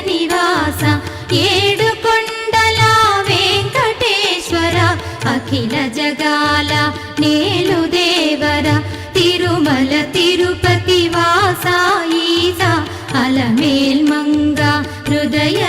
నివాస ఏడుకొండల వెంకటేశ్వర అఖిల జగాల నేలు దేవర తిరుమల తిరుపతి వాస ఈస అలమేల్ మంగ హృదయ